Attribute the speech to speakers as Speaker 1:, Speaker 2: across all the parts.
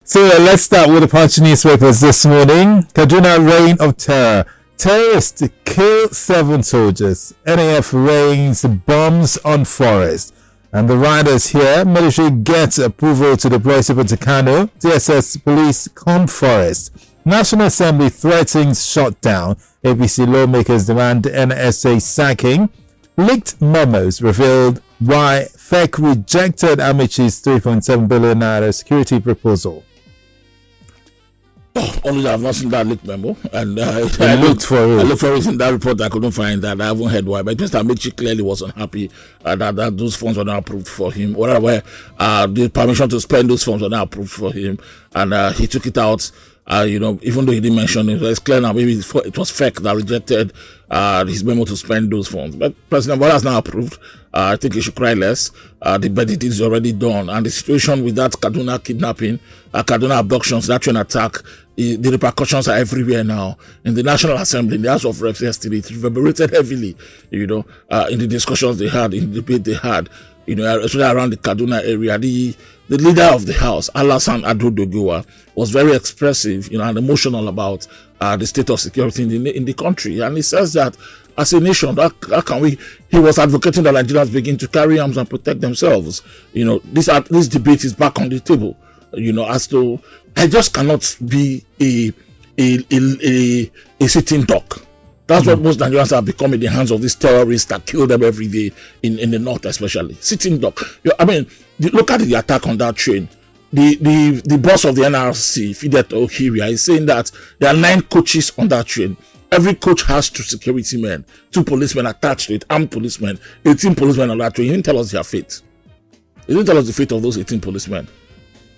Speaker 1: So let's start with the Punch newspapers this morning. Kaduna reign of terror. Terrorists kill 7 soldiers. NAF rains bombs on forest. And the riders here, military gets approval to deploy people to Kano. DSS police con forest. National Assembly threatens shutdown. APC lawmakers demand NSA sacking. Leaked memos revealed why FEC rejected Amichi's 3.7 billion naira security proposal.
Speaker 2: Only I've not seen that leaked memo, and I
Speaker 1: looked for it.
Speaker 2: I looked for it in that report. I couldn't find that. I haven't heard why, but Mr. Amichi clearly was unhappy that those funds were not approved for him. Whatever, the permission to spend those funds were not approved for him, and he took it out. Even though he didn't mention it, it's clear now. Maybe it was FEC that rejected his memo to spend those funds. But President Bola has now approved. I think he should cry less. The verdict is already done, and the situation with that Kaduna kidnapping, Kaduna abductions, that train attack, the repercussions are everywhere now. In the National Assembly, in the House of Reps yesterday, it reverberated heavily. In the discussions they had, in the debate they had. Especially around the Kaduna area, the leader of the House, Alassane Ado-Dogowa, was very expressive, and emotional about the state of security in the country. And he says that as a nation, how can we? He was advocating that Nigerians begin to carry arms and protect themselves. This debate is back on the table. As to I just cannot be a sitting duck. That's what most Nigerians have become in the hands of these terrorists that kill them every day in the north, especially. Sitting duck. Look at the attack on that train. The boss of the NRC, Fidet Ohiria, is saying that there are 9 coaches on that train. Every coach has 2 security men, 2 policemen attached to it, armed policemen, 18 policemen on that train. He didn't tell us their fate. He didn't tell us the fate of those 18 policemen.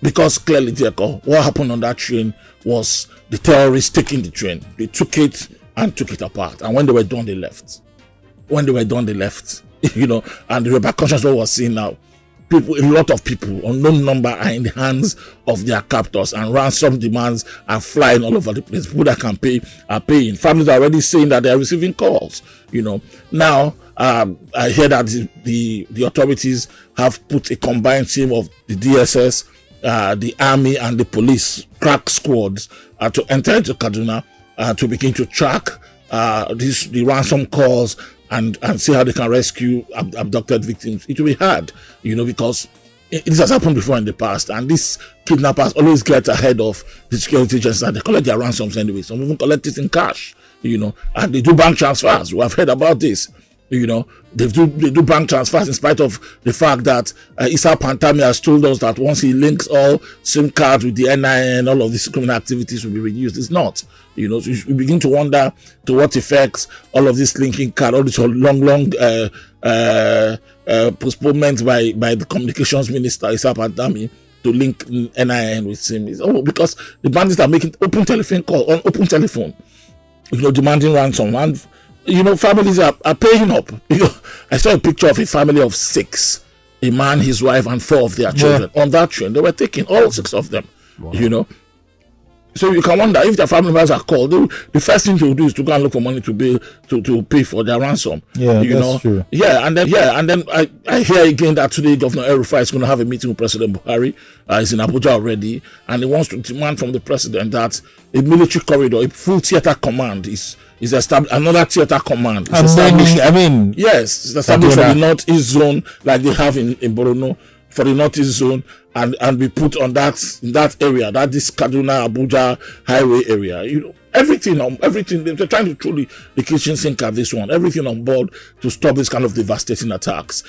Speaker 2: Because clearly, what happened on that train was the terrorists taking the train. They took it and took it apart, and when they were done, they left. And the repercussions of what we're seeing now, a lot of people, unknown number, are in the hands of their captors, and ransom demands are flying all over the place. People that can pay are paying. Families are already saying that they are receiving calls. Now I hear that the authorities have put a combined team of the DSS, the army, and the police crack squads to enter into Kaduna. To begin to track the ransom calls and see how they can rescue abducted victims. It will be hard, because this has happened before in the past, and these kidnappers always get ahead of the security agencies, and they collect their ransoms anyway. Some even collect it in cash, and they do bank transfers. We have heard about this. They do bank transfers in spite of the fact that Issa Pantami has told us that once he links all SIM cards with the NIN, all of these criminal activities will be reduced. It's not. So we begin to wonder to what effects all of this linking card, all this long postponement by the communications minister Issa Pantami to link NIN with SIM is because the bandits are making open telephone call on open telephone, demanding ransom, and families are paying up. I saw a picture of a family of 6, a man, his wife, and 4 of their children on that train. They were taking all 6 of them. Wow. So you can wonder if their family members are called, the first thing they will do is to go and look for money to pay for their ransom.
Speaker 1: Yeah, that's true.
Speaker 2: Yeah, and then I hear again that today Governor El-Rufai is going to have a meeting with President Buhari. He's in Abuja already, and he wants to demand from the president that a military corridor, a full theater command is established. Another theater command is established. Yes, it's established for the northeast zone, like they have in Borno, for the northeast zone, and be put on that area, this Kaduna Abuja highway area. Everything they're trying to throw the kitchen sink at this one. Everything on board to stop this kind of devastating attacks.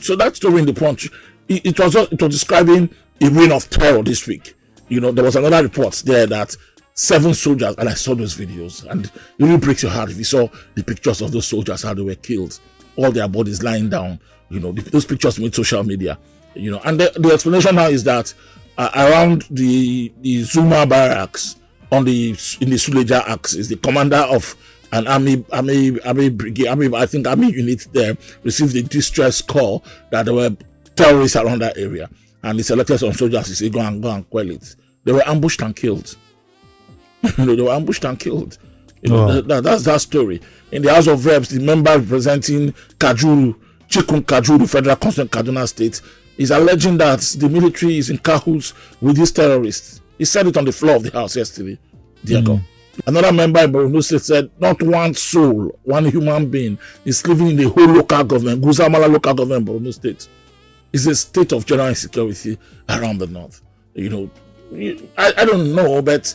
Speaker 2: So that story in the Punch, it was describing a reign of terror this week. There was another report there that 7 soldiers, and I saw those videos, and it really breaks your heart if you saw the pictures of those soldiers, how they were killed, all their bodies lying down. Those pictures made social media. And the explanation now is that around the Zuma barracks in the Suleja axis, the commander of an army brigade, I think army unit there, received a distress call that there were terrorists around that area, and he selected some soldiers to say go and quell it. They were ambushed and killed. They were ambushed and killed. That's that story. In the House of Reps, the member representing Chikun Kajuru, Federal Constituent Kaduna State, is alleging that the military is in cahoots with these terrorists. He said it on the floor of the House yesterday. Dear God. Another member in Borno State said, not one soul, one human being is living in the whole local government, Guzamala local government, Borno State. It's a state of general insecurity around the north. I don't know, but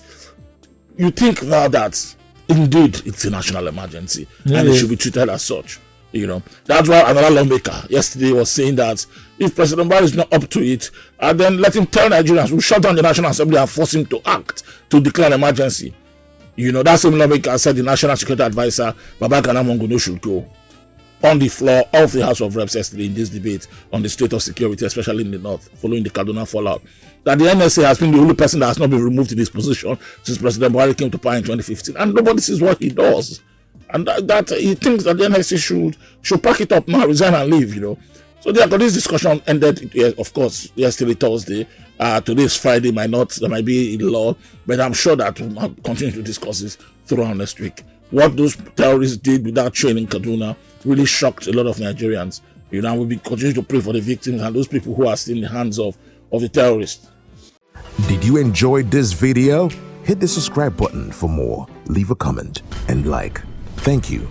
Speaker 2: you think now that indeed it's a national emergency and it should be treated as such. That's why another lawmaker yesterday was saying that if President Buhari is not up to it, then let him tell Nigerians, we'll shut down the National Assembly and force him to act to declare an emergency. That same lawmaker said the National Security Advisor, Babagana Monguno, should go on the floor of the House of Reps yesterday in this debate on the state of security, especially in the north, following the Kaduna fallout. That the NSA has been the only person that has not been removed in this position since President Buhari came to power in 2015, and nobody sees what he does. And that he thinks that the NSA should pack it up now, resign and leave, So this discussion ended, of course, yesterday, Thursday. Today is Friday, there might be in law, but I'm sure that we'll continue to discuss this throughout next week. What those terrorists did with that train in Kaduna really shocked a lot of Nigerians. We'll be continuing to pray for the victims and those people who are still in the hands of the terrorists.
Speaker 3: Did you enjoy this video? Hit the subscribe button for more, leave a comment and like. Thank you.